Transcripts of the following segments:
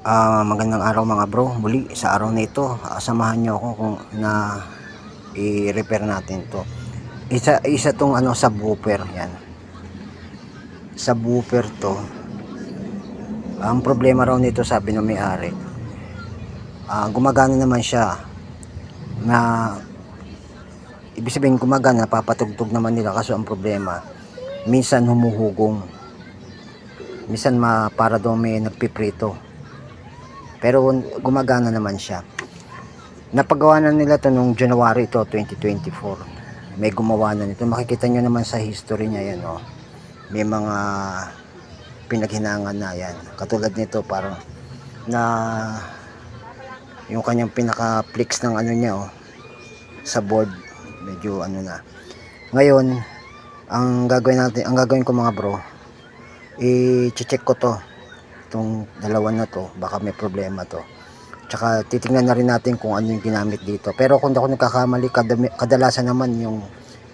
Magandang araw mga bro. Muli sa araw na ito, samahan nyo ako kung na i-repair natin to. Isa tong subwoofer yan. Subwoofer to. Ang problema raw nito, sabi ng may-ari, gumagana naman siya. Na ibig sabihin gumagana, napapatugtog naman nila, kaso ang problema, minsan humuhugong. Minsan para daw may nagpiprito. Pero gumagana naman siya. Napagawa na nila to nung January 2024. May gumawa na nito. Makikita nyo naman sa history niya yan, oh. May mga pinaghinangan na yan. Katulad nito, parang na yung kanyang pinaka-flex ng niya, oh, sa board, medyo na. Ngayon, ang gagawin ko mga bro, i-check ko to, itong dalawa na to, baka may problema to. Tsaka titingnan na rin natin kung ano yung ginamit dito. Pero kung ako nagkakamali, kadalasan naman yung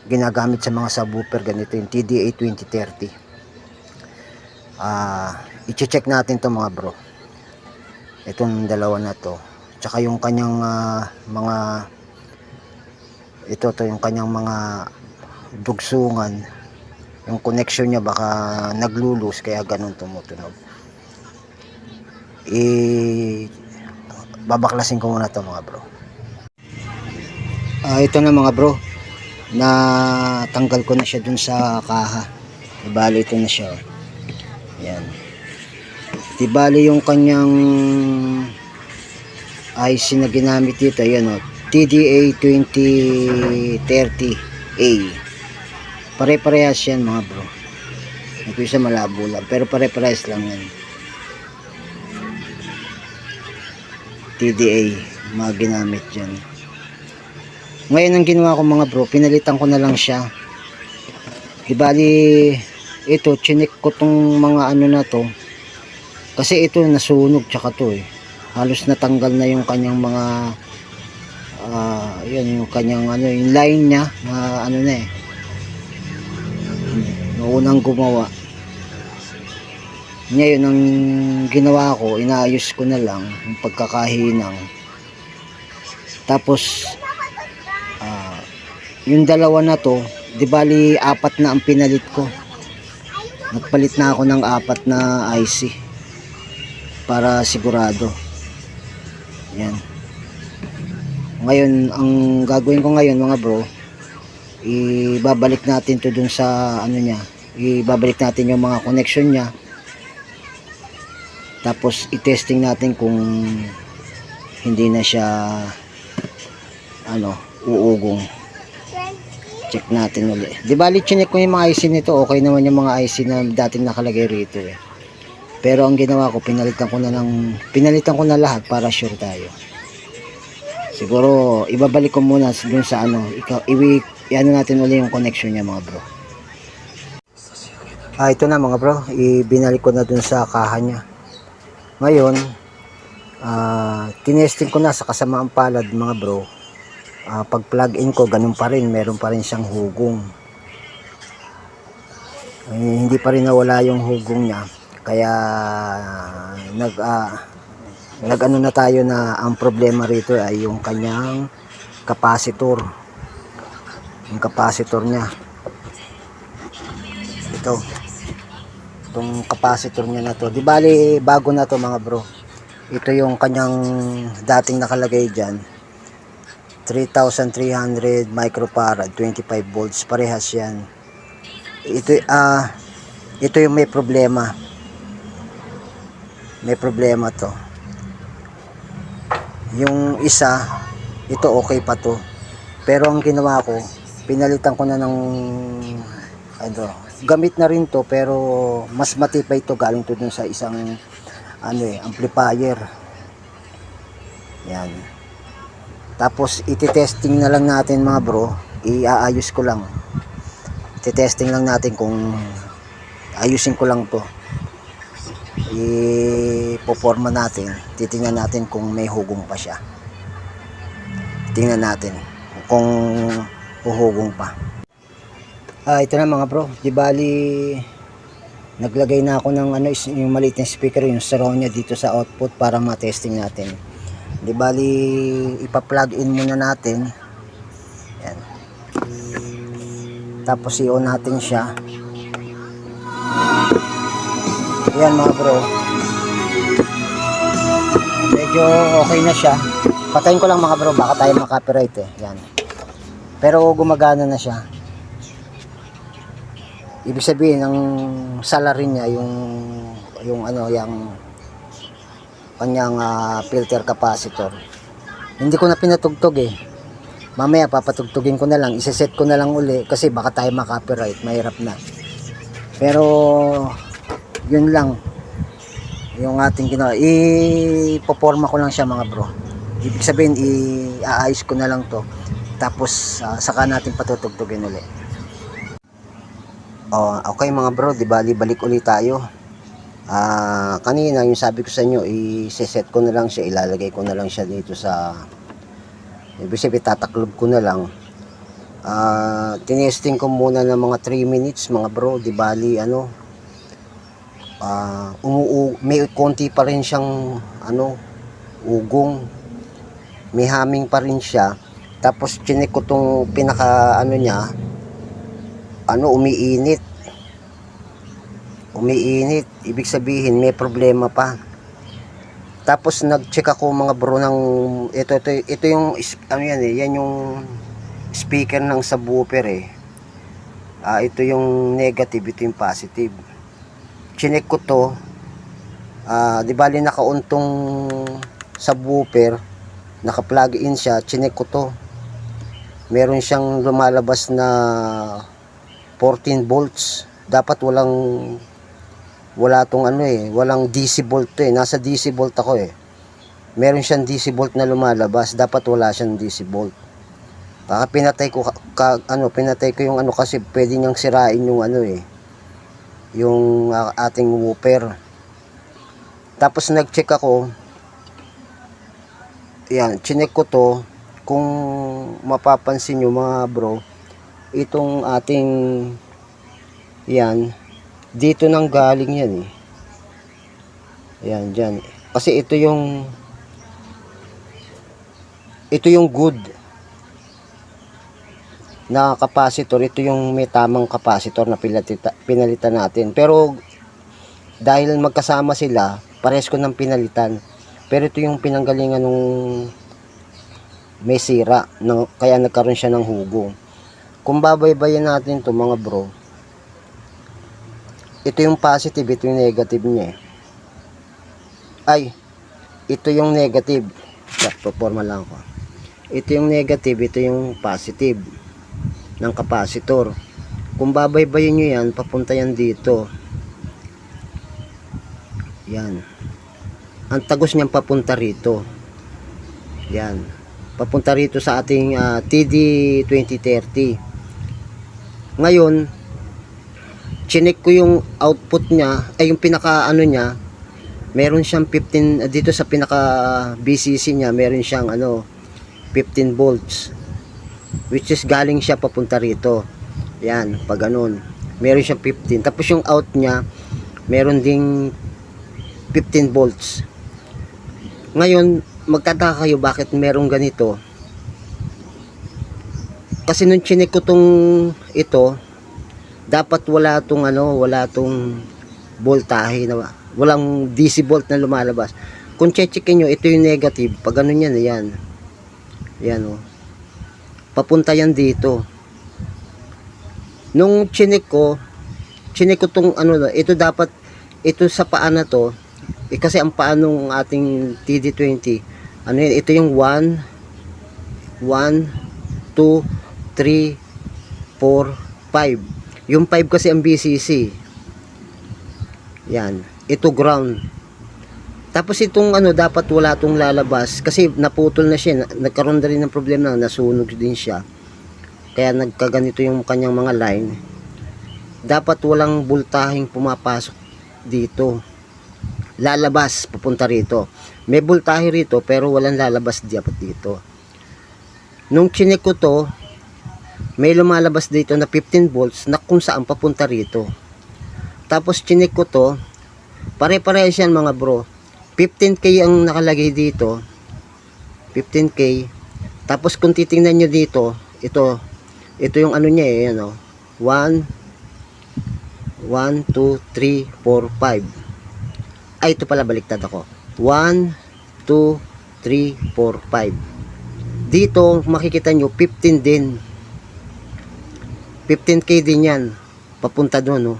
ginagamit sa mga subwoofer ganito, yung TDA 2030. I-check natin to mga bro, itong dalawa na to. Tsaka yung kanyang yung kanyang mga dugsungan, yung connection niya baka naglulus kaya ganun tumutunog. Babaklasin ko muna to mga bro. Ito na mga bro, na tanggal ko na siya dun sa kaha. Ibali ito na siya. Yan. Ibali yung kanyang IC na ginamit dito. Yan, TDA 2030A. Pare-parehas yan mga bro. Ito isa malabo lang, pero pare-parehas lang yan. TDA mga ginamit dyan. Ngayon ang ginawa ko mga bro, pinalitan ko na lang siya. Ibali ito, chinik ko tong mga na to, kasi ito nasunog tsaka to halos natanggal na yung kanyang mga yan yung kanyang yung line nya na noong gumawa. Ngayon ang ginawa ko, inaayos ko na lang yung pagkakahinang. Tapos yung dalawa na to, di bali 4 na ang pinalit ko. Nagpalit na ako ng 4 na IC para sigurado. Yan. Ngayon ang gagawin ko ngayon mga bro, ibabalik natin to dun sa niya. Ibabalik natin yung mga connection niya. Tapos i-testing natin kung hindi na siya uugong. Check natin ulit. Di bali chinek ko yung mga IC nito, okay naman yung mga IC na dating nakalagay rito Pero ang ginawa ko, pinalitan ko na lahat para sure tayo. Siguro ibabalik ko muna dun sa natin ulit yung connection niya mga bro. Ito na mga bro, ibinalik ko na dun sa kaha niya. Ngayon, tinesting ko na sa kasamaang palad mga bro. Pag plug in ko, ganun pa rin, meron pa rin siyang hugong. Hindi pa rin nawala yung hugong niya. Kaya nag-ano na tayo na ang problema rito ay yung kanyang capacitor. Yung capacitor niya. Itong capacitor niya na to. Di bali bago na to mga bro. Ito yung kanyang dating nakalagay dyan. 3,300 microfarad, 25 volts, parehas yan. Ito yung may problema. May problema to. Yung isa, ito okay pa to. Pero ang ginawa ko, pinalitan ko na ng gamit na rin to, pero mas matibay to, galing to dun sa isang amplifier. Yan. Tapos iti-testing na lang natin mga bro, iaayos ko lang. Iti-testing lang natin kung ayusin ko lang to. Ipoforma natin, titingnan natin kung may hugong pa siya. Tingnan natin kung huhugong pa. Ito na mga bro, di bali Naglagay na ako ng ano, yung maliit na speaker, yung surround niya dito sa output para ma-testing natin. Di bali, ipa-plug in muna natin. Yan. Tapos i-on natin siya. Yan mga bro. Medyo okay na siya. Patayin ko lang mga bro, baka tayo makapiright eh. Yan. Pero gumagana na siya. Ibig sabihin ang salary niya yung ano, yung kanyang filter capacitor. Hindi ko na pinatugtog eh. Mamaya papatugtugin ko na lang, iseset ko na lang uli kasi baka tayo makapiright, mahirap na. Pero yun lang yung ating ginawa. Ipoporma ko lang siya mga bro. Ibig sabihin iaayos ko na lang to. Tapos saka natin patutugtugin uli. Okay mga bro, di bali balik ulit tayo. Kanina yung sabi ko sa inyo, i-set ko na lang siya, ilalagay ko na lang siya dito sa, ibig sabihin tataklob ko na lang. Tinesting ko muna ng mga 3 minutes mga bro, di bali ano, may konti pa rin siyang ano, ugong, may humming pa rin siya. Tapos chinek ko tong pinaka ano niya, ano, umiinit, ibig sabihin may problema pa. Tapos nag-check ako mga bro ng ito yung ano yan eh, yan yung speaker ng subwoofer eh. Ito yung negative, ito yung positive. Chinek ko to, di bali naka-on tong subwoofer, naka-plug in siya. Chinek ko to, meron siyang lumalabas na 14 volts. Dapat wala tong ano eh, walang DC volt to eh. Nasa DC volt ako eh. Meron siyang DC volt na lumalabas, dapat wala siyang DC volt. Baka pinatay ko pinatay ko yung ano kasi pwede niyang sirain yung ano eh, yung ating woofer. Tapos nag-check ako. Yan, chinek ko to. Kung mapapansin nyo mga bro, itong ating yan, dito nang galing yan eh. Yan, dyan. Kasi ito yung good na capacitor. Ito yung may tamang capacitor na pinalitan natin. Pero dahil magkasama sila, pares ko ng pinalitan. Pero ito yung pinanggalingan nung may sira, kaya nagkaroon siya ng hugo. Kung babaybayin natin to mga bro, ito yung positive, ito yung negative niya eh. Ito yung negative. Performa lang ako. Ito yung negative, ito yung positive ng capacitor. Kung babaybayin nyo yan, papunta yan dito. Yan. Ang tagos niyang papunta rito. Yan. Papunta rito sa ating TD2030. Ngayon, chinek ko yung output niya, ay yung pinaka ano niya, meron siyang 15 dito sa pinaka BCC niya, meron siyang ano 15 volts, which is galing siya papunta rito. Yan, pag ganun, meron siyang 15. Tapos yung out niya, meron ding 15 volts. Ngayon, magtataka kayo bakit merong ganito. Kasi nung chinek ko tong ito, dapat wala tong voltahe na, walang DC volt na lumalabas. Kung checkin nyo, ito yung negative. Pag ano yan, yan o. Papunta yan dito. Nung chinek ko tong ano, ito dapat, ito sa paa na to, kasi ang paa nung ating TD20, ano yan, ito yung 1, 2, 3, 4, 5. Yung 5 kasi ang BCC. Yan. Ito ground. Tapos itong ano, dapat wala itong lalabas. Kasi naputol na siya. Nagkaroon na rin ng problema na nasunog din siya. Kaya nagkaganito yung kanyang mga line. Dapat walang voltaheng pumapasok dito. Lalabas, papunta rito. May voltahe rito, pero walang lalabas dapat dito. Nung chinek ko to, may lumalabas dito na 15 volts na kung saan papunta rito. Tapos chinik ko to, pare-parehas yan mga bro. 15k ang nakalagay dito, 15k. Tapos kung titingnan nyo dito, ito yung ano niya eh, ano, 1, 2, 3, 4, 5. Ay, ito pala, baliktad ako. 1, 2, 3, 4, 5. Dito, makikita nyo, 15 din. 15k din yan. Papunta doon, oh.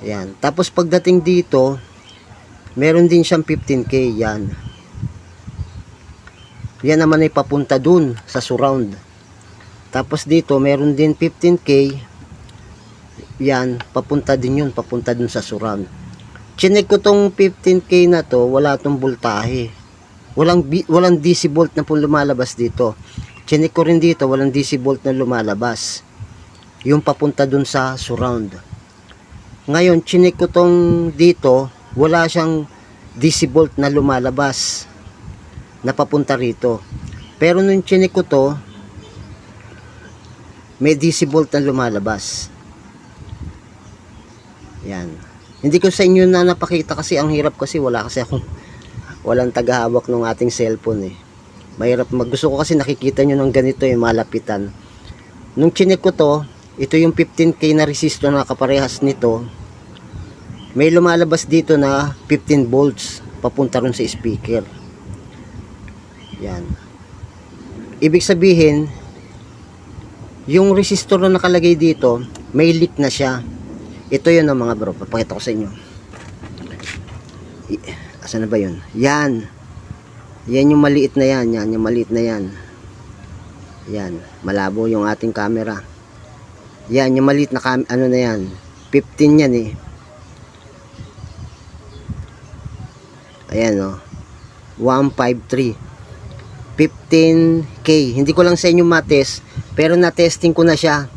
Ayan. Tapos pagdating dito, meron din siyang 15k, yan. Yan naman ay papunta dun sa surround. Tapos dito, meron din 15k. Yan, papunta din yun, papunta dun sa surround. Chinek ko tong 15k na to, wala tong voltahe. Walang DC volt na po lumalabas dito. Chinek ko rin dito, walang DC volt na lumalabas. Yung papunta dun sa surround. Ngayon, chinek ko tong dito, wala siyang DC volt na lumalabas na papunta rito. Pero nung chinek ko to, may DC volt na lumalabas. Yan. Hindi ko sa inyo na napakita kasi ang hirap kasi walang tagahawak ng ating cellphone eh. Mahirap gusto ko kasi nakikita nyo ng ganito eh, malapitan. Nung chinek ko to, ito yung 15k na resistor na kaparehas nito. May lumalabas dito na 15 volts papunta ron sa speaker. Yan. Ibig sabihin, yung resistor na nakalagay dito, may leak na siya. Ito yun mga bro, papakita ko sa inyo. Asan na ba yun? Yan. Yan yung maliit na yan. Yan yung maliit na yan. Yan. Malabo yung ating camera. Yan yung maliit na ano na yan. 15 yan eh. Ayan o. 153. 15k. Hindi ko lang sa inyo matest. Pero na-testing ko na siya.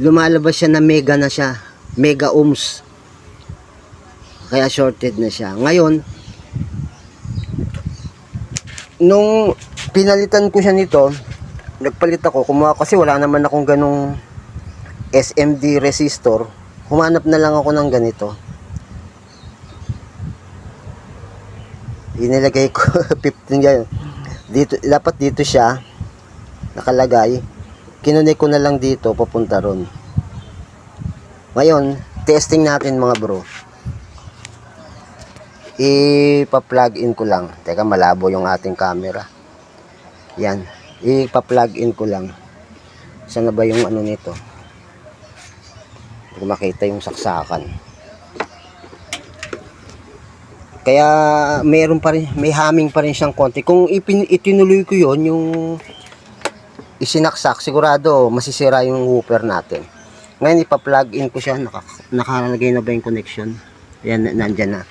Lumalabas siya na mega na siya. Mega ohms. Kaya shorted na siya. Ngayon, nung pinalitan ko siya nito, nagpalit ako. Kumuha kasi wala naman akong ganong SMD resistor. Humanap na lang ako ng ganito. Inilagay ko 15 yan. Dito, dapat dito siya nakalagay. Kinunik ko na lang dito papunta ron. Ngayon, testing natin mga bro. Ipa-plug in ko lang. Teka, malabo yung ating camera. Yan. Ipa-plug in ko lang. Saan na ba yung ano nito? Hindi ko makita yung saksakan. Kaya meron pa rin, may humming pa rin siyang konti. Kung itinuloy ko yon, yung isinaksak, sigurado masisira yung woofer natin. Ngayon ipa-plug in ko siya. Nakalagay na ba yung connection? Yan, nandyan na.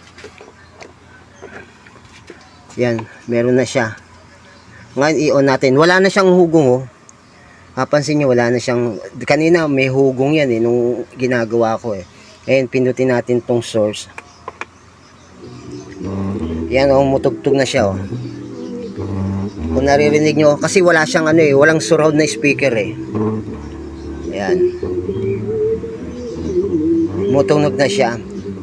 Yan, meron na siya. Ngayon i-on natin. Wala na siyang hugong oh. Papansin nyo, wala na siyang, kanina may hugong yan eh, nung ginagawa ko eh. Ngayon, pindutin natin tong source. Yan oh, mutugtog na siya oh. Kung naririnig nyo, kasi wala siyang ano eh, walang surround na speaker eh. Yan. Mutugnog na siya.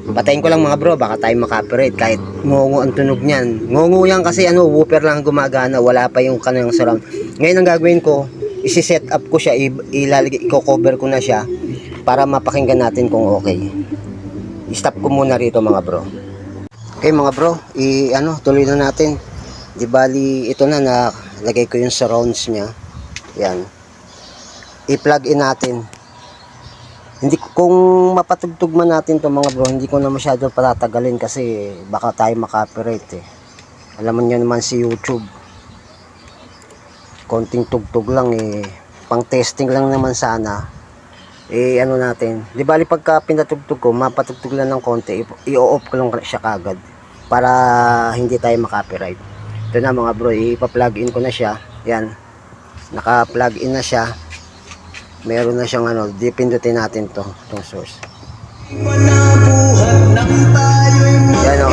Patayin ko lang mga bro, baka tayo makapirate kahit ngungu ang tunog niyan. Ngungu yan kasi ano, woofer lang gumagana, wala pa yung kanyang surround. Ngayon ang gagawin ko, isi-set up ko siya, i-cover ko na siya para mapakinggan natin kung okay. I-stop ko muna rito mga bro. Okay mga bro, tuloy na natin. Di bali, ito na nalagay ko yung surrounds niya. Yan. I-plug in natin. Hindi, kung mapatugtog man natin to mga bro, hindi ko na masyado patatagalin kasi baka tayo makapirate eh. Alam niyo naman si YouTube. Konting tugtog lang eh. Pang testing lang naman sana. Ano natin. Di bali pagka pinatugtog ko, mapatugtog lang ng konti. I-off ko lang siya kagad para hindi tayo makapirate. Ito na mga bro, ipa-plug in ko na siya. Yan. Naka-plug in na siya. Meron na siyang ano, dipindutin natin to, itong source. Yan o.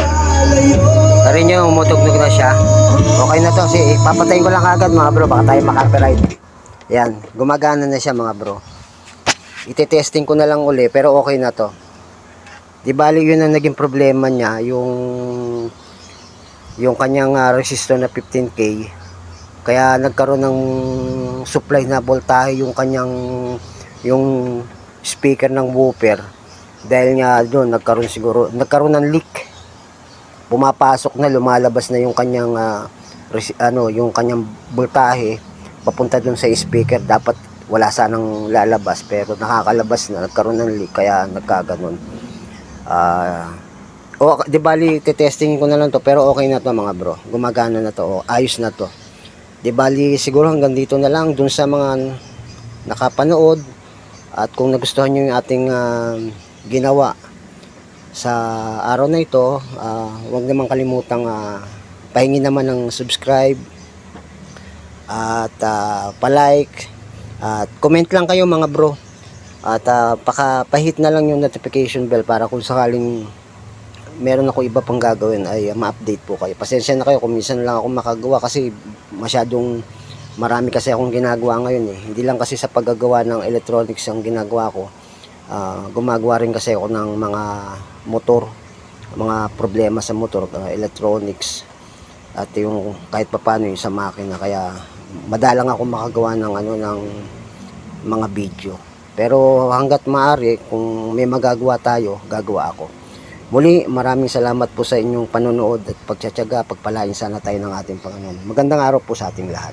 Tarin nyo, umutugtog na siya. Okay na to, papatayin ko lang agad mga bro, baka tayo makapiright. Yan, gumagana na siya mga bro. Ite-testing ko na lang uli, pero okay na to. Di bali yun ang naging problema niya, yung kanyang resistor na 15K. Kaya nagkaroon ng supply na voltahe yung kanyang yung speaker ng woofer. Dahil nga doon nagkaroon ng leak. Pumapasok na, lumalabas na yung kanyang yung kanyang voltahe papunta doon sa speaker. Dapat wala sanang lalabas, pero nakakalabas na, nagkaroon ng leak, kaya nagkaganon. Di bali testingin ko na lang to, pero okay na to mga bro, gumagana na to, ayos na to. Di bali siguro hanggang dito na lang dun sa mga nakapanood, at kung nagustuhan nyo yung ating ginawa sa araw na ito, huwag naman kalimutang pahingin naman ng subscribe at pa-like at comment lang kayo mga bro, at pahit na lang yung notification bell para kung sakaling meron ako iba pang gagawin ay ma-update po kayo. Pasensya na kayo kung minsan lang ako makagawa kasi masyadong marami kasi akong ginagawa ngayon eh. Hindi lang kasi sa paggagawa ng electronics ang ginagawa ko, gumagawa rin kasi ako ng mga motor, mga problema sa motor, electronics, at yung kahit papaano yung sa makina. Kaya madalang ako makagawa ng ng mga video. Pero hanggat maaari, kung may magagawa tayo, gagawa ako. Muli, maraming salamat po sa inyong panonood at pagtsatsaga. Pagpalain sana tayo ng ating Panginoon. Magandang araw po sa ating lahat.